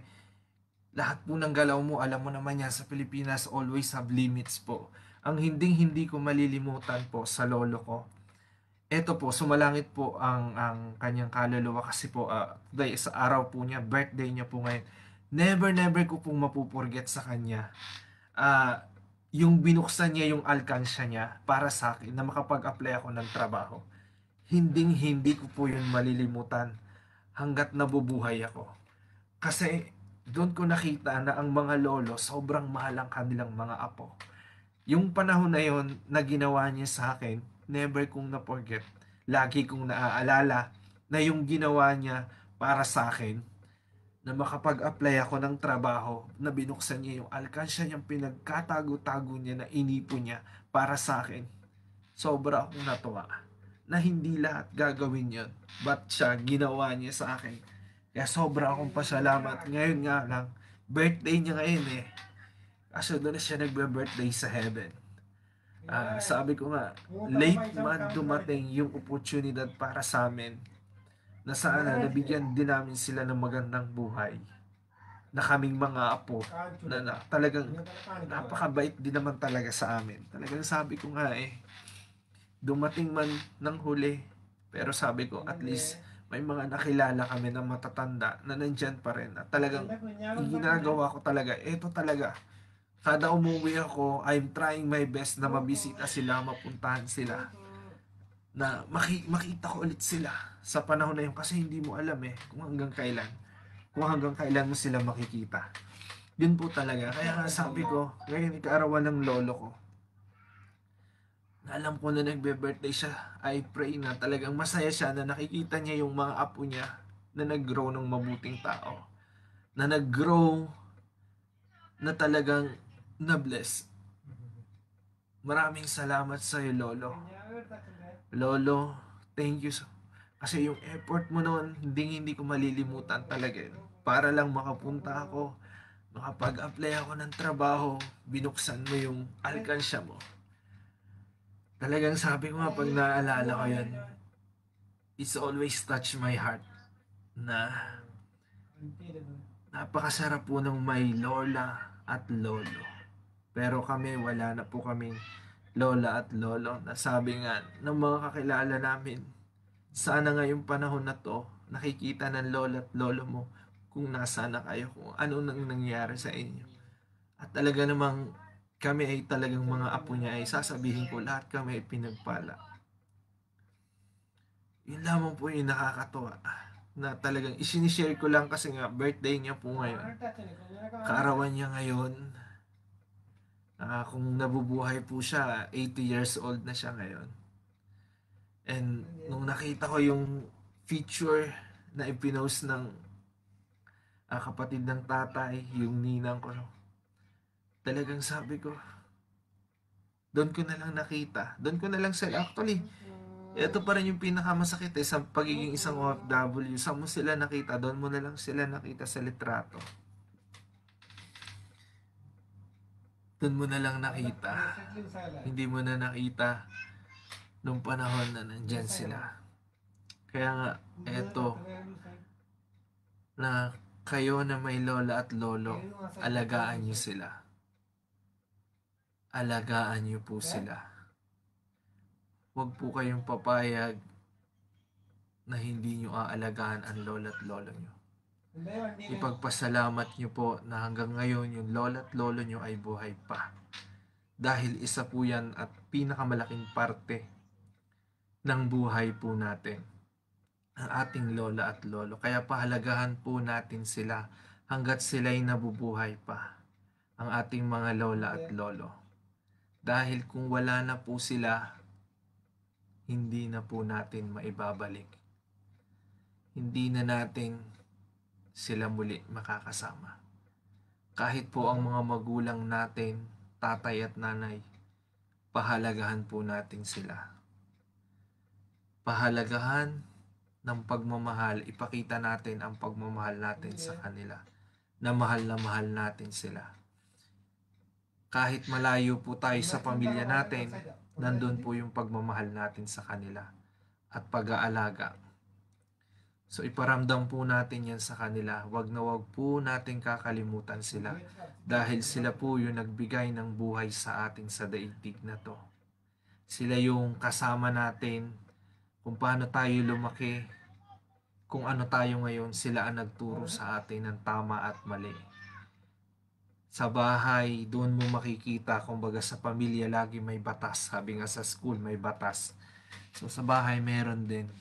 lahat po ng galaw mo, alam mo naman yan, sa Pilipinas, always have limits po. Ang hindi ko malilimutan po sa lolo ko, eto po, sumalangit po ang kanyang kaluluwa kasi po, today, sa araw po niya, birthday niya po ngayon. Never ko pong mapupurget sa kanya. Yung binuksan niya yung alkansya niya para sa akin na makapag-apply ako ng trabaho. Hindi ko po yun malilimutan hanggat nabubuhay ako. Kasi doon ko nakita na ang mga lolo sobrang mahal ang kanilang mga apo. Yung panahon na yon na ginawa niya sa akin, never kong na-forget. Lagi kong naaalala na yung ginawa niya para sa akin, na makapag-apply ako ng trabaho, na binuksan niya yung alkansya niyang pinagkatago-tago niya na inipo niya para sa akin. Sobra akong natuwa na hindi lahat gagawin yun. But siya, ginawa niya sa akin. Kaya sobra akong pasalamat. Ngayon nga lang, birthday niya ngayon eh. Kasi doon na siya nagbe-birthday sa heaven. Sabi ko nga, late man dumating yung oportunidad para sa amin na sana nabigyan din namin sila ng magandang buhay, na kaming mga apo na talagang napakabait din naman talaga sa amin. Talagang sabi ko nga dumating man ng huli, pero sabi ko at least may mga nakilala kami na matatanda na nandyan pa rin at talagang ginagawa ko talaga, ito talaga, kada umuwi ako, I'm trying my best na mabisita sila, mapuntahan sila, na makita ko ulit sila sa panahon na yun kasi hindi mo alam kung hanggang kailan mo sila makikita. Yun po talaga. Kaya nga sabi ko, ngayon ikaarawan ng lolo ko, na alam ko na nagbe-birthday siya, I pray na talagang masaya siya na nakikita niya yung mga apo niya na nag-grow ng mabuting tao, na nag-grow na talagang na-bless. Maraming salamat sa iyo, Lolo. Lolo, thank you. Kasi yung effort mo noon, hindi ko malilimutan talaga. Para lang makapunta ako, makapag-apply ako ng trabaho, binuksan mo yung alkansya mo. Talagang sabi ko nga, pag naaalala ko yan, it's always touch my heart na napakasarap po ng may lola at lolo. Pero kami, wala na po kaming lola at lolo. Nasabi nga ng mga kakilala namin, sana ngayong panahon na to, nakikita ng lola at lolo mo kung nasaan na kayo, kung ano nang nangyari sa inyo. At talaga namang kami ay talagang mga apo niya ay sasabihin ko lahat kami ay pinagpala. Yun lamang po yung nakakatuwa na talagang isinishare ko lang kasi nga birthday niya po ngayon. Kaarawan niya ngayon. Kung nabubuhay po siya, 80 years old na siya ngayon. And nung nakita ko yung feature na ipinost ng kapatid ng tatay, yung ninang ko, talagang sabi ko, doon ko na lang nakita. Doon ko na lang sa actually, ito pa rin yung pinakamasakit sa pagiging isang OFW. Saan mo sila nakita? Doon mo na lang sila nakita sa litrato. Doon mo na lang nakita. Hindi mo na nakita nung panahon na nandyan sila. Kaya nga, eto, na kayo na may lola at lolo, alagaan nyo sila. Alagaan nyo po sila. Huwag po kayong papayag na hindi nyo aalagaan ang lola at lolo nyo. Ipagpasalamat nyo po na hanggang ngayon yung lola at lolo nyo ay buhay pa. Dahil isa po yan at pinakamalaking parte ng buhay po natin, ang ating lola at lolo. Kaya pahalagahan po natin sila hanggat sila'y nabubuhay pa, ang ating mga lola at lolo. Dahil kung wala na po sila, hindi na po natin maibabalik. Hindi na natin sila muli makakasama. Kahit po ang mga magulang natin, tatay at nanay, pahalagahan po natin sila. Pahalagahan ng pagmamahal, ipakita natin ang pagmamahal natin sa kanila, na mahal natin sila. Kahit malayo po tayo sa pamilya natin, nandun po yung pagmamahal natin sa kanila at pag-aalaga. So iparamdam po natin yan sa kanila. Wag na wag po natin kakalimutan sila dahil sila po yung nagbigay ng buhay sa atin sa daigdig na to. Sila yung kasama natin kung paano tayo lumaki, kung ano tayo ngayon, sila ang nagturo sa atin ng tama at mali. Sa bahay, doon mo makikita, kumbaga sa pamilya lagi may batas. Sabi nga sa school may batas. So sa bahay meron din.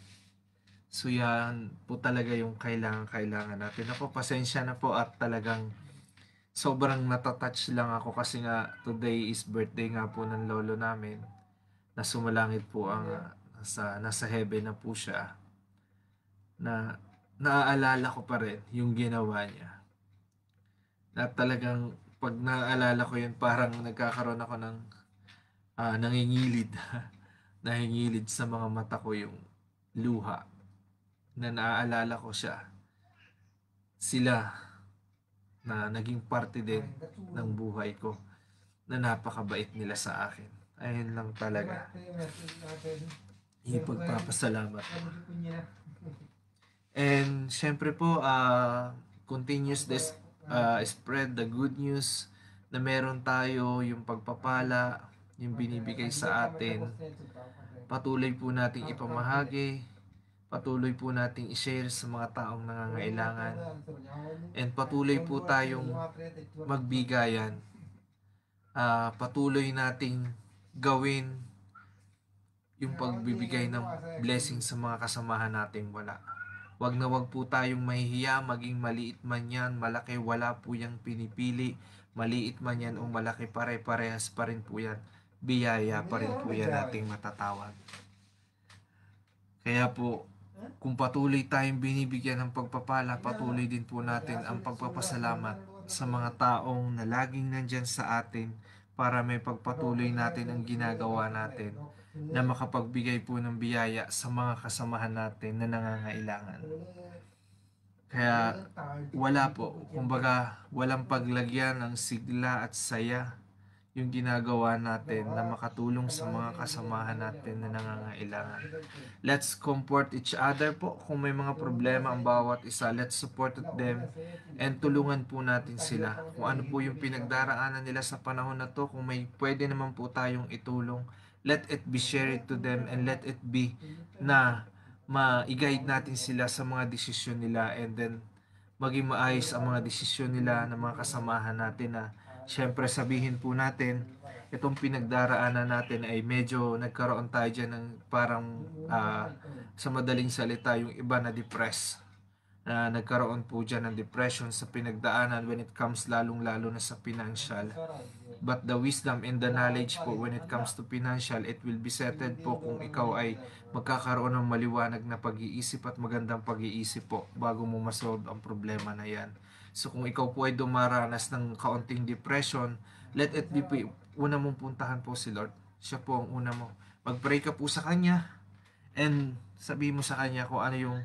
So yan po talaga yung kailangan natin. Ako, pasensya na po at talagang sobrang natatouch lang ako kasi nga today is birthday nga po ng lolo namin. Na sumalangit po ang nasa heaven na po siya. Na naaalala ko pa rin yung ginawa niya. Na talagang pag naaalala ko yun, parang nagkakaroon ako ng nangingilid. Nangingilid sa mga mata ko yung luha na naaalala ko siya. Sila na naging parte din ng buhay ko na napakabait nila sa akin. Ayun lang talaga. Ipagpapasalamat ko. And syempre po, continuous this spread the good news na meron tayo, yung pagpapala, yung binibigay sa atin. Patuloy po nating ipamahagi, patuloy po nating i-share sa mga taong nangangailangan, and patuloy po tayong magbigayan. Patuloy nating gawin yung pagbibigay ng blessing sa mga kasamahan nating wala. Wag na wag po tayong mahihiya, maging maliit man yan, malaki, wala po yung pinipili. Maliit man yan o malaki, pare-parehas pa rin po yan. Biyaya pa rin po yan ating matatawag. Kaya po, kung patuloy tayong binibigyan ng pagpapala, patuloy din po natin ang pagpapasalamat sa mga taong na laging nandyan sa atin para may pagpatuloy natin ang ginagawa natin na makapagbigay po ng biyaya sa mga kasamahan natin na nangangailangan. Kaya wala po, kumbaga walang paglagyan ng sigla at saya yung ginagawa natin na makatulong sa mga kasamahan natin na nangangailangan. Let's comfort each other po. Kung may mga problema ang bawat isa, let's support them and tulungan po natin sila. Kung ano po yung pinagdaraanan nila sa panahon na to, kung may pwede naman po tayong itulong, let it be shared to them and let it be na ma-guide natin sila sa mga desisyon nila, and then maging maayos ang mga desisyon nila ng mga kasamahan natin na syempre sabihin po natin itong pinagdaraanan natin ay medyo nagkaroon tayo dyan ng parang sa madaling salita yung iba na depressed na nagkaroon po dyan ng depression sa pinagdaanan when it comes lalong-lalo na sa financial. But the wisdom and the knowledge po when it comes to financial, it will be settled po kung ikaw ay magkakaroon ng maliwanag na pag-iisip at magandang pag-iisip po bago mo masolve ang problema na yan. So kung ikaw po ay dumaranas ng kaunting depression, let it be po, una mong puntahan po si Lord. Siya po ang una mo. Mag-pray ka po sa Kanya and sabihin mo sa Kanya kung ano yung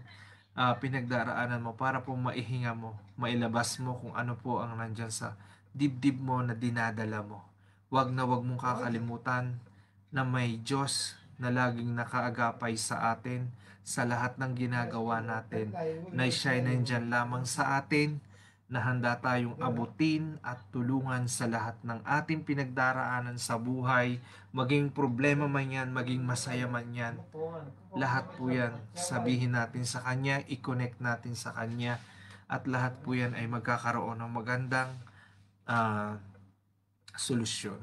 pinagdaraanan mo para po maihinga mo, mailabas mo kung ano po ang nandyan sa dibdib mo na dinadala mo. Huwag na huwag mong kakalimutan na may Diyos na laging nakaagapay sa atin sa lahat ng ginagawa natin, na siya ay nandyan lamang sa atin, na handa tayong abutin at tulungan sa lahat ng ating pinagdaraanan sa buhay, maging problema man yan, maging masaya man yan, lahat po yan, sabihin natin sa Kanya, i-connect natin sa Kanya, at lahat po yan ay magkakaroon ng magandang solusyon.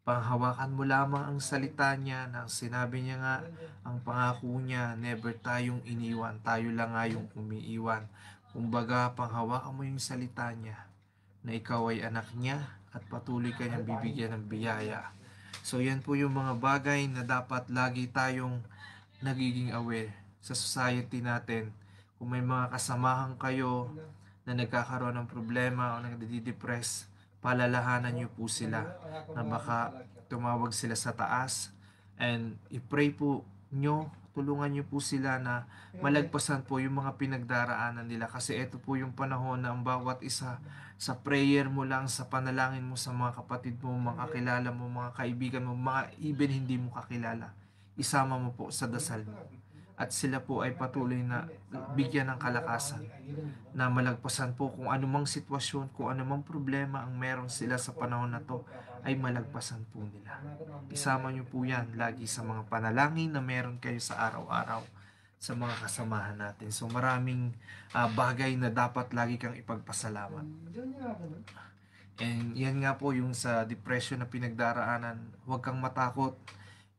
Panghawakan mo lamang ang salita niya na sinabi niya nga, ang pangako niya, never tayong iniwan, tayo lang nga yung umiiwan. Kumbaga, panghawakan mo yung salita niya na ikaw ay anak niya at patuloy ka niyang bibigyan ng biyaya. So yan po yung mga bagay na dapat lagi tayong nagiging aware sa society natin. Kung may mga kasamahan kayo na nagkakaroon ng problema o nagdi-depress, palalahanan niyo po sila na baka tumawag sila sa taas and i-pray po nyo, tulungan nyo po sila na malagpasan po yung mga pinagdaraanan nila, kasi ito po yung panahon na ang bawat isa sa prayer mo lang, sa panalangin mo sa mga kapatid mo, mga kakilala mo, mga kaibigan mo, mga even hindi mo kakilala, isama mo po sa dasal mo. At sila po ay patuloy na bigyan ng kalakasan na malagpasan po kung anumang sitwasyon, kung anumang problema ang meron sila sa panahon na to, ay malagpasan po nila. Isama nyo po yan lagi sa mga panalangin na meron kayo sa araw-araw sa mga kasamahan natin. So maraming bagay na dapat lagi kang ipagpasalamat. And yan nga po yung sa depression na pinagdaraanan, huwag kang matakot.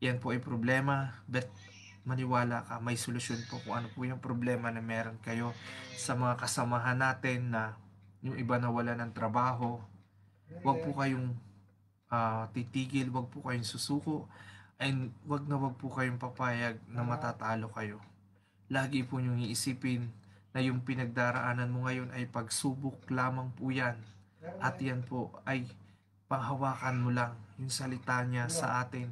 Yan po ay problema, but maniwala ka, may solusyon po kung ano po yung problema na meron kayo. Sa mga kasamahan natin na yung iba na wala ng trabaho, huwag po kayong titigil, huwag po kayong susuko, and huwag po kayong papayag na matatalo kayo. Lagi po niyong iisipin na yung pinagdaraanan mo ngayon ay pagsubok lamang po yan, at yan po ay panghawakan mo lang yung salita niya sa atin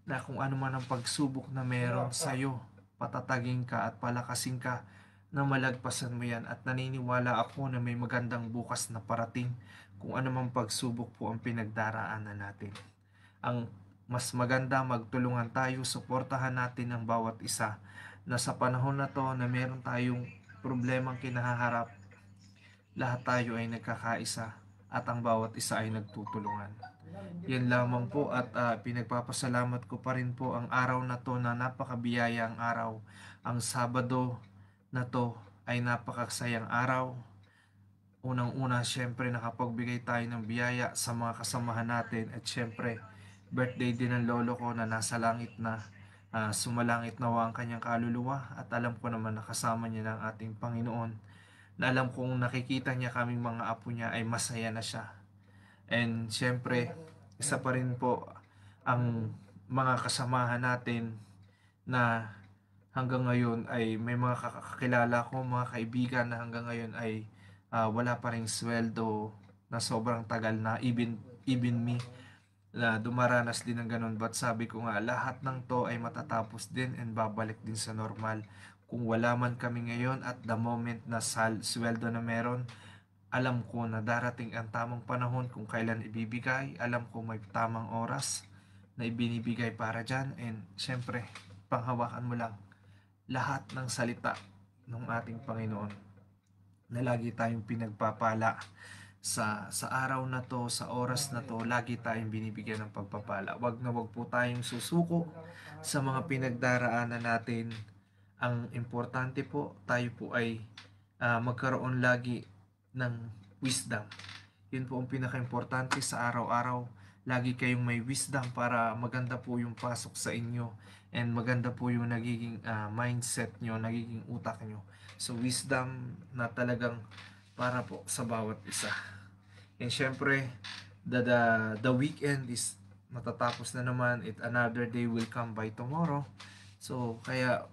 na kung ano man ang pagsubok na meron sa'yo, patatagin ka at palakasin ka na malagpasan mo yan, at naniniwala ako na may magandang bukas na parating kung ano man pagsubok po ang pinagdaraanan natin. Ang mas maganda, magtulungan tayo, suportahan natin ang bawat isa na sa panahon na to na meron tayong problemang kinaharap, lahat tayo ay nagkakaisa at ang bawat isa ay nagtutulungan. Yan lamang po, at pinagpapasalamat ko pa rin po ang araw na to na napakabiyaya ang araw. Ang Sabado na to ay napakasayang araw. Unang-una, syempre nakapagbigay tayo ng biyaya sa mga kasamahan natin, at syempre birthday din ng lolo ko na nasa langit na, sumalangit nawa ang kanyang kaluluwa, at alam ko naman nakasama niya ng ating Panginoon, na alam kong nakikita niya kaming mga apo niya ay masaya na siya. And syempre, isa pa rin po ang mga kasamahan natin na hanggang ngayon ay may mga kakilala ko, mga kaibigan na hanggang ngayon ay wala pa ring sweldo na sobrang tagal na, even me na dumaranas din ng ganun. But sabi ko nga, lahat ng to ay matatapos din and babalik din sa normal. Kung wala man kami ngayon at the moment na sweldo na meron, alam ko na darating ang tamang panahon kung kailan ibibigay. Alam ko may tamang oras na ibinibigay para dyan. And syempre, panghawakan mo lang lahat ng salita ng ating Panginoon na lagi tayong pinagpapala sa araw na to, sa oras na to, lagi tayong binibigyan ng pagpapala. Wag na wag po tayong susuko sa mga pinagdaraanan natin. Ang importante po, tayo po ay magkaroon lagi ng wisdom. Yun po ang pinaka-importante sa araw-araw. Lagi kayong may wisdom para maganda po yung pasok sa inyo and maganda po yung nagiging mindset nyo, nagiging utak nyo. So wisdom na talagang para po sa bawat isa. And syempre, the weekend is matatapos na naman. Another day will come by tomorrow. So, kaya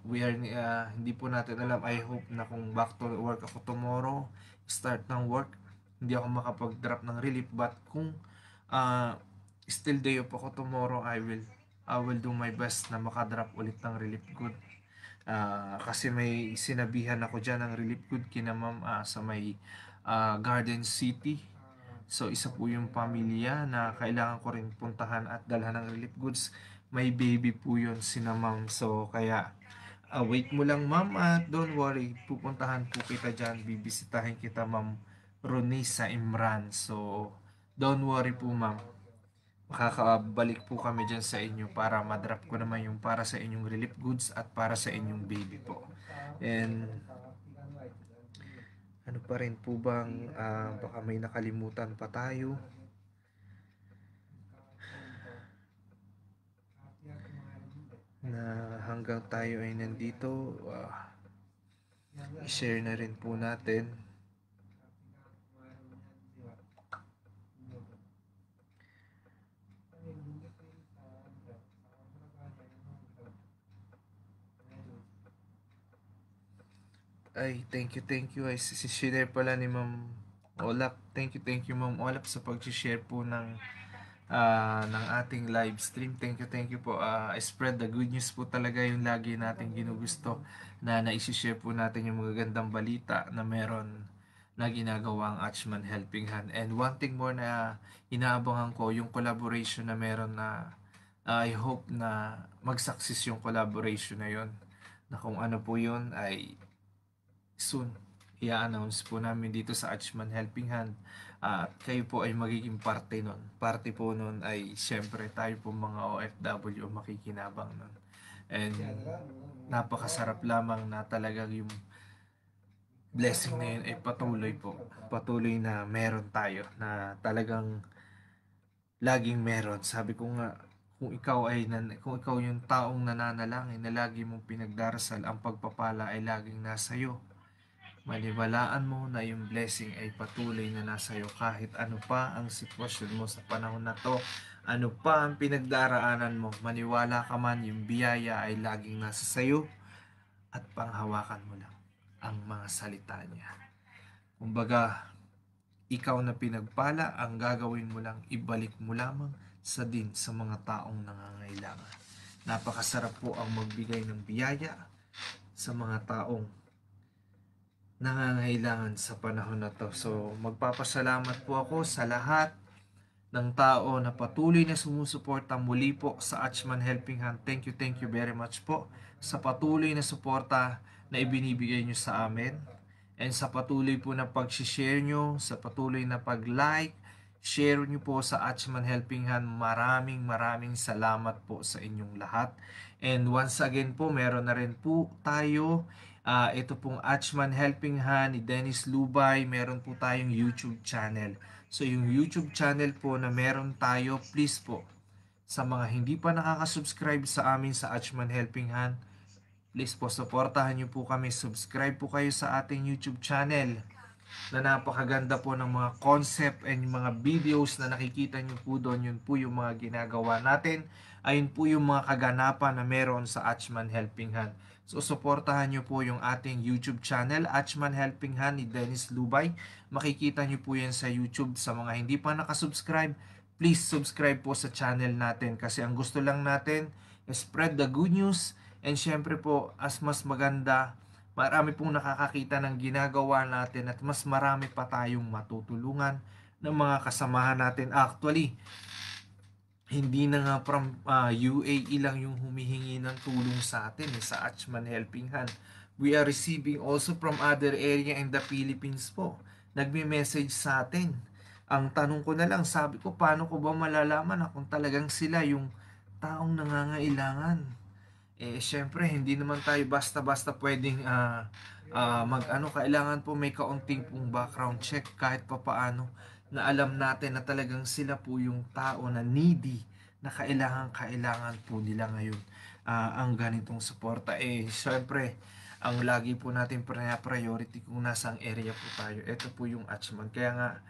hindi po natin alam. I hope na kung back to work ako tomorrow, start ng work, hindi ako makapag-drop ng relief. But kung uh, still day off ako tomorrow, I will do my best na makadrop ulit ng relief good. Kasi may sinabihan ako dyan ng relief good kina ma'am sa may Garden City. So, isa po yung pamilya na kailangan ko rin puntahan at dalhan ng relief goods. May baby po yun sina ma'am. So, kaya wait mo lang ma'am at don't worry. Pupuntahan po kita dyan. Bibisitahin kita ma'am Ronnie sa Imran. So, don't worry po ma'am. Makakabalik po kami dyan sa inyo para madrop ko naman yung para sa inyong relief goods at para sa inyong baby po. And ano pa rin po bang baka may nakalimutan pa tayo? Na hanggang tayo ay nandito, i-share na rin po natin. Ay, thank you. Ay, share pala ni Ma'am Olap. Thank you Ma'am Olap sa pag-share po ng ating live stream. Thank you po. Spread the good news po talaga yung lagi nating ginugusto na naisi-share po natin yung magagandang balita na meron na ginagawa ang Achman Helping Hand. And one thing more na inaabangan ko, yung collaboration na meron na I hope na mag-success yung collaboration na yon, na kung ano po yun ay soon i-announce po namin dito sa Achman Helping Hand. At kayo po ay magiging parte nun. Parte po nun ay syempre tayo po mga OFW makikinabang nun. And napakasarap lamang na talagang yung blessing na yun ay patuloy po. Patuloy na meron tayo na talagang laging meron. Sabi ko nga, kung ikaw yung taong nananalangin na lagi mong pinagdarasal, ang pagpapala ay laging nasa iyo. Maniwalaan mo na yung blessing ay patuloy na nasa iyo kahit ano pa ang sitwasyon mo sa panahon na to, ano pa ang pinagdaraanan mo, maniwala ka man, yung biyaya ay laging nasa sayo at panghawakan mo lang ang mga salita niya. Kumbaga, ikaw na pinagpala, ang gagawin mo lang, ibalik mo lamang sa mga taong nangangailangan. Napakasarap po ang magbigay ng biyaya sa mga taong nangangailangan sa panahon na to. So, magpapasalamat po ako sa lahat ng tao na patuloy na sumusuporta muli po sa Achman Helping Hand. Thank you very much po sa patuloy na suporta na ibinibigay nyo sa amin. And sa patuloy po na pag-share nyo, sa patuloy na pag-like, share nyo po sa Achman Helping Hand. Maraming salamat po sa inyong lahat. And once again po, meron na rin po tayo ito pong Achman Helping Hand ni Dennis Lubay. Meron po tayong YouTube channel. So yung YouTube channel po na meron tayo, please po, sa mga hindi pa nakaka-subscribe sa amin sa Achman Helping Hand, please po, supportahan nyo po kami. Subscribe po kayo sa ating YouTube channel na napakaganda po ng mga concept and mga videos na nakikita nyo po doon. Yun po yung mga ginagawa natin. Ayun po yung mga kaganapan na meron sa Achman Helping Hand. So, suportahan nyo po yung ating YouTube channel, Achman Helping Hand ni Dennis Lubay. Makikita nyo po yan sa YouTube. Sa mga hindi pa nakasubscribe, please subscribe po sa channel natin kasi ang gusto lang natin is spread the good news. And syempre po, as mas maganda, marami pong nakakakita ng ginagawa natin at mas marami pa tayong matutulungan ng mga kasamahan natin. Actually, hindi na nga from UAE lang yung humihingi ng tulong sa atin sa Achman Helping Hand. We are receiving also from other area in the Philippines po. Nagme-message sa atin. Ang tanong ko na lang, sabi ko, paano ko ba malalaman na kung talagang sila yung taong nangangailangan? Syempre hindi naman tayo basta-basta pwedeng mag-ano, kailangan po may kaunting pong background check kahit papaano na alam natin na talagang sila po yung tao na needy, na kailangan po nila ngayon ang ganitong suporta. Syempre, ang lagi po natin priority kung nasang area po tayo, ito po yung Achman. Kaya nga,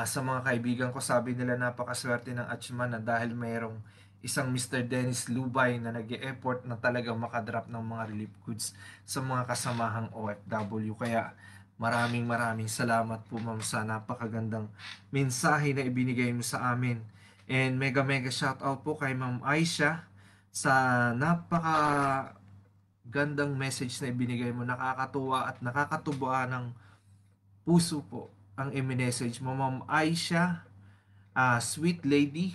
sa mga kaibigan ko, sabi nila napakaswerte ng Achman na dahil mayroong isang Mr. Dennis Lubay na nag-e-effort na talagang makadrop ng mga relief goods sa mga kasamahang OFW. Kaya maraming salamat po ma'am sa napakagandang mensahe na ibinigay mo sa amin. And mega shoutout po kay Ma'am Aisha sa napakagandang message na ibinigay mo. Nakakatuwa at nakakatuwa ng puso po ang i-message mo, Ma'am Aisha, sweet lady.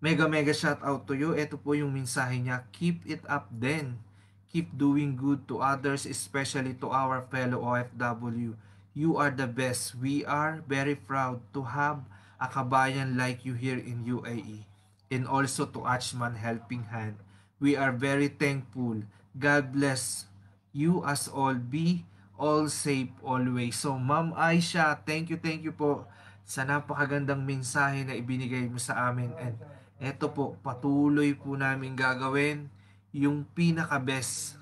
Mega shout out to you. Ito po yung mensahe niya. Keep it up then. Keep doing good to others, especially to our fellow OFW. You are the best. We are very proud to have a kabayan like you here in UAE. And also to Achman Helping Hand. We are very thankful. God bless you as all. Be all safe always. So Ma'am Aisha, thank you po sa napakagandang mensahe na ibinigay mo sa amin. And eto po, patuloy po namin gagawin yung pinaka-best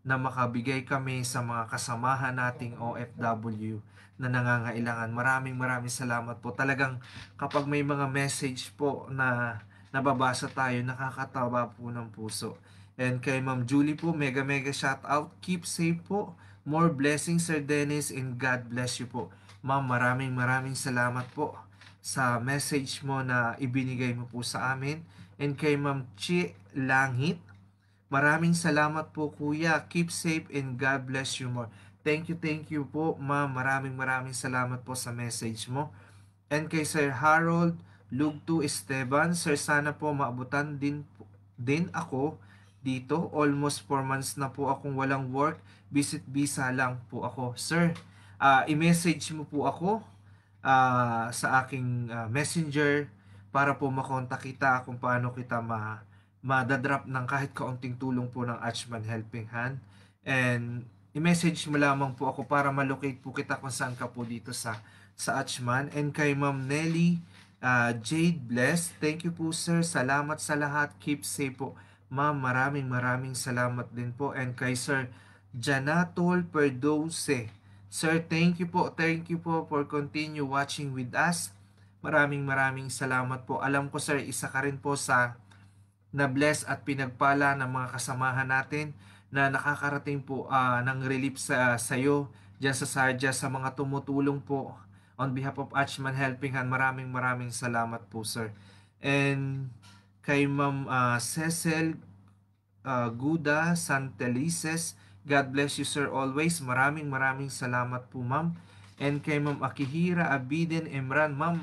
na makabigay kami sa mga kasamahan nating OFW na nangangailangan. Maraming salamat po. Talagang kapag may mga message po na nababasa tayo, nakakatawa po ng puso. And kay Ma'am Julie po, mega shout out. Keep safe po. More blessings, Sir Dennis, and God bless you po. Ma'am, maraming salamat po sa message mo na ibinigay mo po sa amin. And kay Ma'am Chi Langit, maraming salamat po kuya. Keep safe and God bless you more. Thank you po ma'am. Maraming salamat po sa message mo. And kay Sir Harold Lugto Esteban, Sir, sana po maabutan din ako dito. Almost 4 months na po akong walang work. Visit visa lang po ako. Sir, i-message mo po ako sa aking messenger para po makontak kita kung paano kita madadrop ng kahit kaunting tulong po ng Achman Helping Hand. And i-message mo lamang po ako para malocate po kita kung saan ka po dito sa Achman. And kay Ma'am Nelly Jade Bless, thank you po sir. Salamat sa lahat. Keep safe po. Ma'am, maraming salamat din po. And kay Sir Janatol Perdose, Sir, thank you po for continue watching with us. Maraming salamat po. Alam ko sir, isa ka rin po sa na-bless at pinagpala ng mga kasamahan natin na nakakarating po ng relief sa sayo dyan sa Sarja, sa mga tumutulong po on behalf of Achman Helping Hand. Maraming salamat po sir. And kay Ma'am Cecil Guda Santelices, God bless you sir always. Maraming salamat po ma'am. And kay Ma'am Akihira Abiden Imran, ma'am,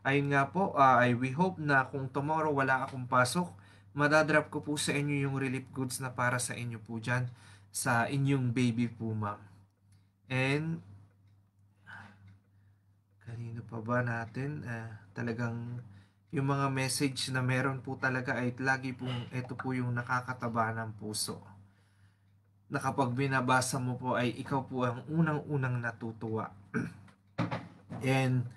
ayun nga po, we hope na kung tomorrow wala akong pasok, madadrop ko po sa inyo yung relief goods na para sa inyo po dyan, sa inyong baby po ma'am. And kanino pa ba natin? Talagang yung mga message na meron po talaga ay lagi pong ito po yung nakakataba ng puso. Na kapag binabasa mo po ay ikaw po ang unang-unang natutuwa. And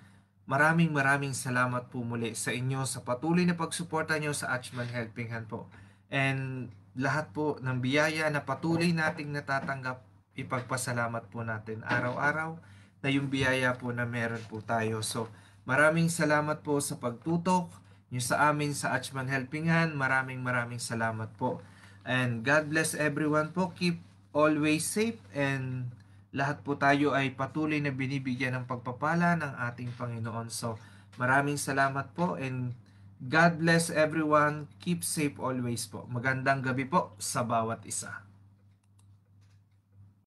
maraming salamat po muli sa inyo sa patuloy na pagsuporta nyo sa Achman Helping Hand po. And lahat po ng biyaya na patuloy nating natatanggap, ipagpasalamat po natin araw-araw na yung biyaya po na meron po tayo. So maraming salamat po sa pagtutok nyo sa amin sa Achman Helping Hand. Maraming salamat po. And God bless everyone po. Keep always safe and lahat po tayo ay patuloy na binibigyan ng pagpapala ng ating Panginoon. So, maraming salamat po and God bless everyone. Keep safe always po. Magandang gabi po sa bawat isa.